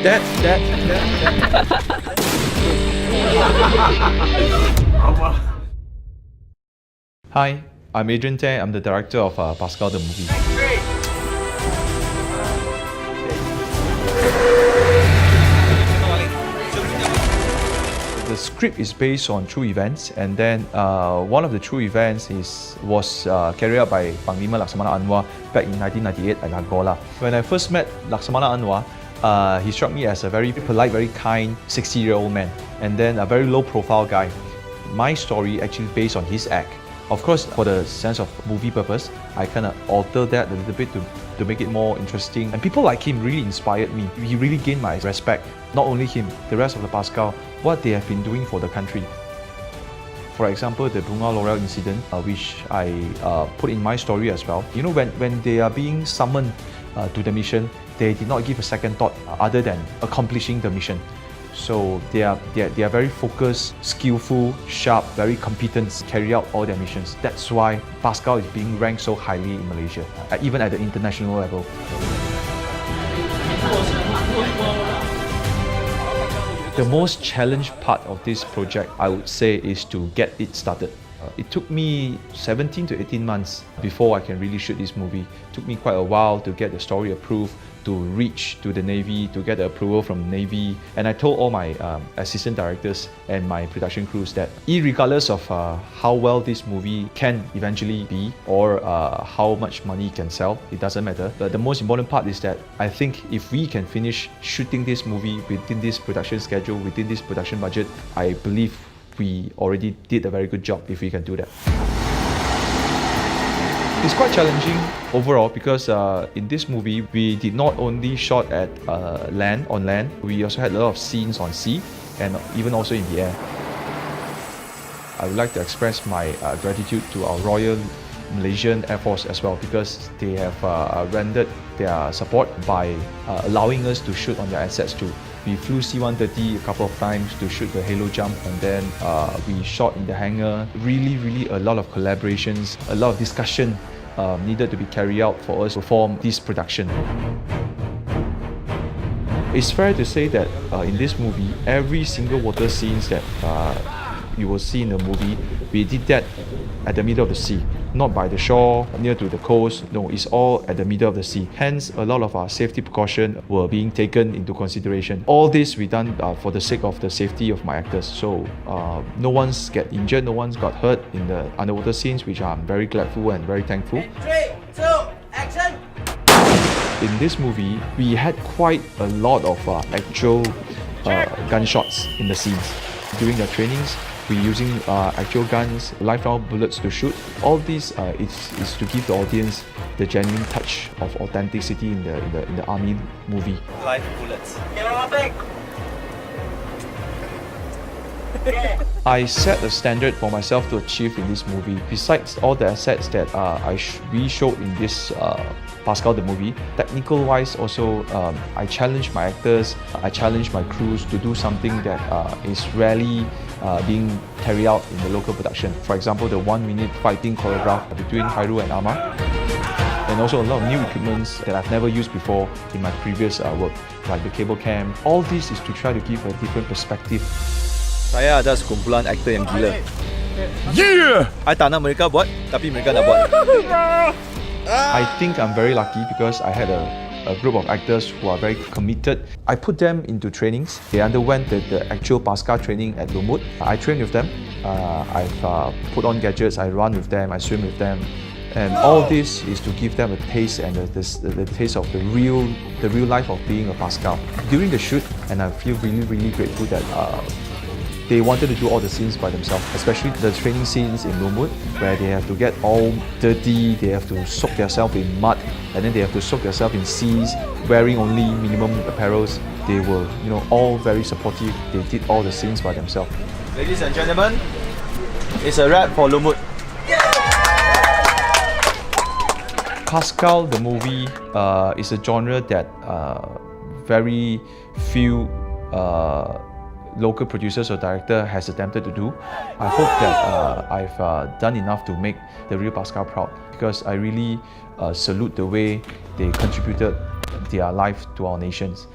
That. Hi, I'm Adrian. I'm the director of PASKAL the movie. The script is based on true events, and then one of the true events was carried out by Panglima Laksamana Anwar back in 1998 at Angola. When I first met Laksamana Anwar, he struck me as a very polite, very kind 60-year-old man, and then a very low-profile guy. My story actually based on his act. Of course, for the sense of movie purpose, I kind of altered that a little bit to make it more interesting. And people like him really inspired me. He really gained my respect. Not only him, the rest of the PASKAL, what they have been doing for the country. For example, the Bunga Laurel incident, which I put in my story as well. You know, when they are being summoned to the mission, they did not give a second thought other than accomplishing the mission. So they are very focused, skillful, sharp, very competent to carry out all their missions. That's why PASKAL is being ranked so highly in Malaysia, even at the international level. The most challenging part of this project, I would say, is to get it started. It took me 17 to 18 months before I can really shoot this movie. It took me quite a while to get the story approved, to reach to the Navy, to get the approval from the Navy. And I told all my assistant directors and my production crews that irregardless of how well this movie can eventually be or how much money it can sell, it doesn't matter. But the most important part is that I think if we can finish shooting this movie within this production schedule, within this production budget, I believe we already did a very good job if we can do that. It's quite challenging overall because in this movie, we did not only shot at on land, we also had a lot of scenes on sea and even also in the air. I would like to express my gratitude to our Royal Malaysian Air Force as well, because they have rendered their support by allowing us to shoot on their assets too. We flew C-130 a couple of times to shoot the halo jump, and then we shot in the hangar. Really a lot of collaborations, a lot of discussion needed to be carried out for us to form this production. It's fair to say that in this movie, every single water scenes that you will see in the movie, we did that at the middle of the sea, not by the shore, near to the coast. No, it's all at the middle of the sea. Hence, a lot of our safety precautions were being taken into consideration. All this we done for the sake of the safety of my actors. So no one's get injured, no one's got hurt in the underwater scenes, which I'm very grateful and very thankful. 3, 2, action! In this movie, we had quite a lot of actual gunshots in the scenes. During the trainings, we're using actual guns, live round bullets to shoot. All this is to give the audience the genuine touch of authenticity in the army movie. Live bullets. I set a standard for myself to achieve in this movie. Besides all the assets that we showed in this PASKAL the movie, technical wise also I challenged my actors, I challenged my crews to do something that is rarely being carried out in the local production. For example, the 1-minute fighting choreograph between Khairul and Amar, and also a lot of new equipments that I've never used before in my previous work, like the cable cam. All this is to try to give a different perspective. Saya ada sekumpulan aktor yang gila. Yeah! I tak nak mereka buat, tapi mereka nak buat. I think I'm very lucky because I had a group of actors who are very committed. I put them into trainings. They underwent the actual PASKAL training at Lumut. I trained with them. I've put on gadgets, I run with them, I swim with them. And all this is to give them a taste and the taste of the real life of being a PASKAL. During the shoot, and I feel really grateful that they wanted to do all the scenes by themselves, especially the training scenes in Lumut, where they have to get all dirty, they have to soak themselves in mud, and then they have to soak themselves in seas, wearing only minimum apparels. They were, all very supportive. They did all the scenes by themselves. Ladies and gentlemen, it's a wrap for Lumut. PASKAL the movie is a genre that very few local producers or director has attempted to do. I hope that I've done enough to make the real PASKAL proud, because I really salute the way they contributed their life to our nations.